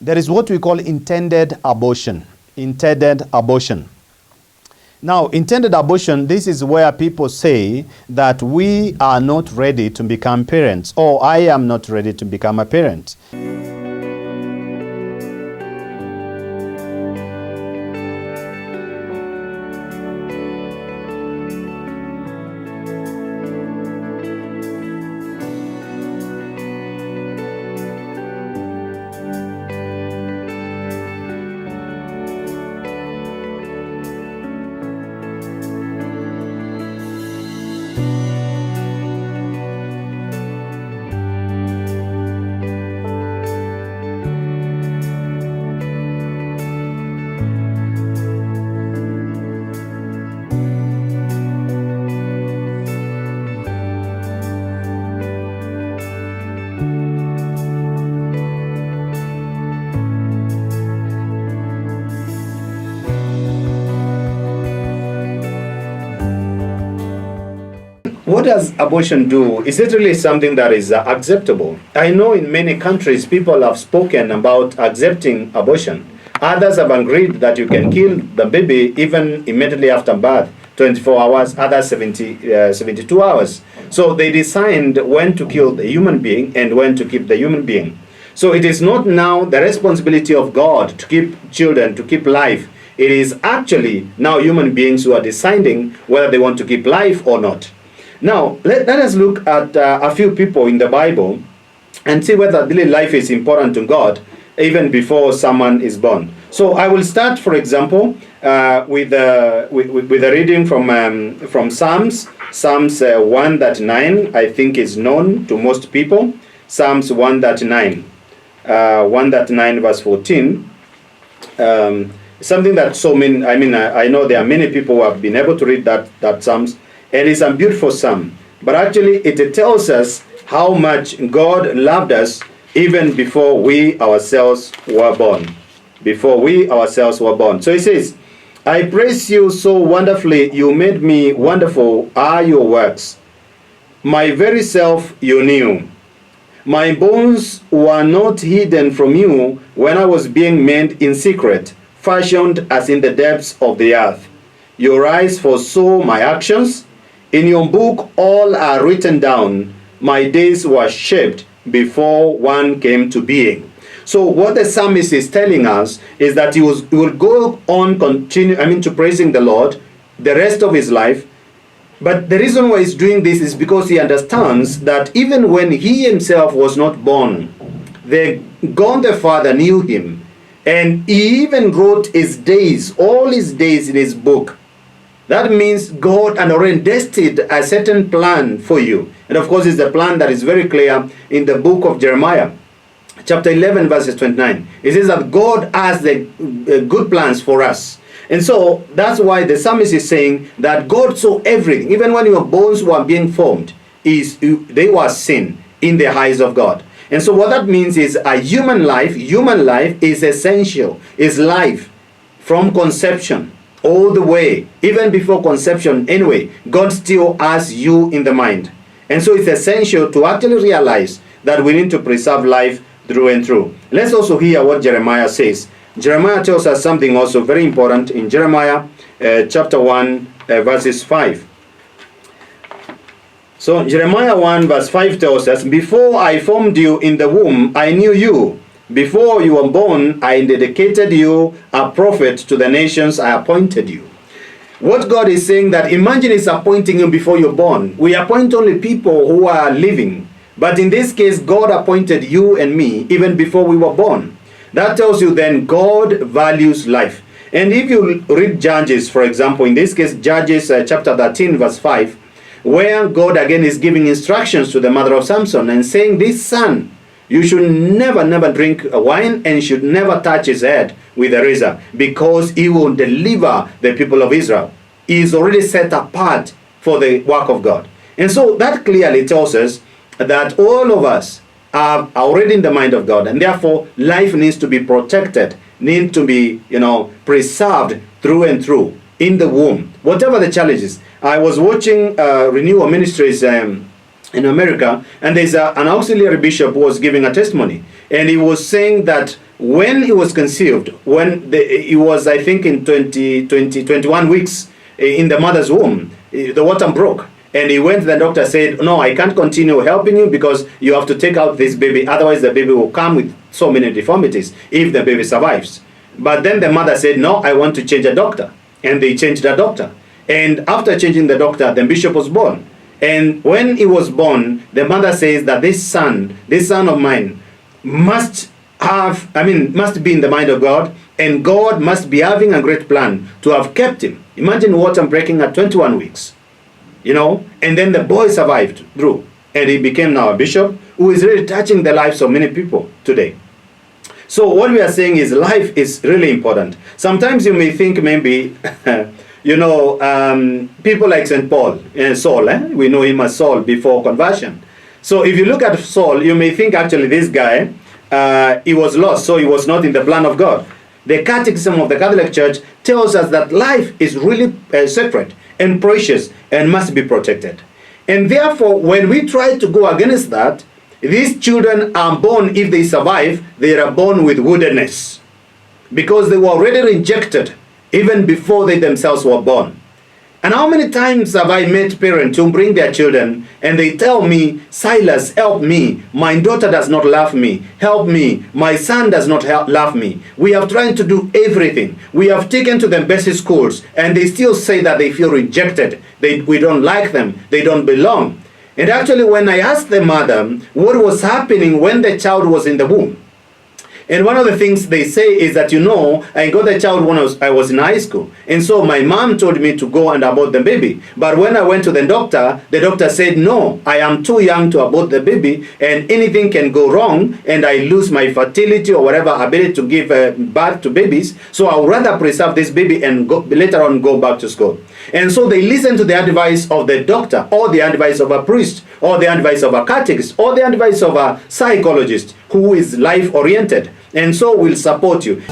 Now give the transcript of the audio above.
there is what we call intended abortion. Intended abortion. Now, intended abortion, this is where people say that we are not ready to become parents, or I am not ready to become a parent. What does abortion do? Is it really something that is acceptable? I know in many countries people have spoken about accepting abortion. Others have agreed that you can kill the baby even immediately after birth, 24 hours, others 72 hours. So they designed when to kill the human being and when to keep the human being. So it is not now the responsibility of God to keep children, to keep life. It is actually now human beings who are deciding whether they want to keep life or not. Now, let us look at a few people in the Bible and see whether really life is important to God even before someone is born. So I will start, for example, with a reading from Psalms. Psalms 139, I think is known to most people. Psalms 139, 139 verse 14. Something that I know there are many people who have been able to read that Psalms. It is a beautiful psalm, but actually it tells us how much God loved us even before we ourselves were born. Before we ourselves were born. So it says, I praise you so wonderfully, you made me wonderful are your works. My very self you knew. My bones were not hidden from you when I was being made in secret, fashioned as in the depths of the earth. Your eyes foresaw my actions. In your book all are written down. My days were shaped before one came to being. So what the psalmist is telling us is that he will go on to praising the Lord the rest of his life. But the reason why he's doing this is because he understands that even when he himself was not born, God the Father knew him. And he even wrote his days, all his days in his book. That means God had already destined a certain plan for you. And of course, it's the plan that is very clear in the book of Jeremiah, chapter 11, verses 29. It says that God has the good plans for us. And so that's why the psalmist is saying that God saw everything. Even when your bones were being formed, they were seen in the eyes of God. And so what that means is a human life is essential, is life from conception. All the way, even before conception anyway, God still has you in the mind. And so it's essential to actually realize that we need to preserve life through and through. Let's also hear what Jeremiah says. Jeremiah tells us something also very important in Jeremiah chapter 1 verses 5. So Jeremiah 1 verse 5 tells us, before I formed you in the womb, I knew you. Before you were born, I dedicated you a prophet to the nations. I appointed you. What God is saying that imagine He's appointing you before you're born. We appoint only people who are living. But in this case, God appointed you and me even before we were born. That tells you then God values life. And if you read Judges, for example, in this case, Judges chapter 13 verse 5, where God again is giving instructions to the mother of Samson and saying, this son, you should never drink wine and should never touch his head with a razor because he will deliver the people of Israel. He is already set apart for the work of God. And so that clearly tells us that all of us are already in the mind of God, and therefore life needs to be protected, needs to be, preserved through and through in the womb, whatever the challenges. I was watching Renewal Ministries in America, and there's an auxiliary bishop who was giving a testimony, and he was saying that when he was conceived, he was, I think, in 21 weeks in the mother's womb, the water broke. And he went to the doctor, said, no, I can't continue helping you because you have to take out this baby. Otherwise, the baby will come with so many deformities if the baby survives. But then the mother said, no, I want to change a doctor. And they changed the doctor. And after changing the doctor, the bishop was born. And when he was born, the mother says that this son of mine must be in the mind of God, and God must be having a great plan to have kept him. Imagine water breaking at 21 weeks. And then the boy survived through, and he became now a bishop who is really touching the lives of many people today. So what we are saying is life is really important. Sometimes you may think maybe, people like St. Paul and Saul, we know him as Saul before conversion. So if you look at Saul, you may think actually this guy, he was lost, so he was not in the plan of God. The Catechism of the Catholic Church tells us that life is really sacred and precious and must be protected. And therefore, when we try to go against that, these children are born, if they survive, they are born with woundedness, because they were already rejected even before they themselves were born. And how many times have I met parents who bring their children and they tell me, Silas, help me. My daughter does not love me. Help me. My son does not love me. We have tried to do everything. We have taken to the best schools, and they still say that they feel rejected. We don't like them. They don't belong. And actually, when I asked the mother what was happening when the child was in the womb, and one of the things they say is that, I got the child when I was in high school. And so my mom told me to go and abort the baby. But when I went to the doctor said, no, I am too young to abort the baby, and anything can go wrong, and I lose my fertility or whatever ability to give birth to babies. So I would rather preserve this baby and later on go back to school. And so they listen to the advice of the doctor, or the advice of a priest, or the advice of a catechist, or the advice of a psychologist who is life-oriented, and so will support you.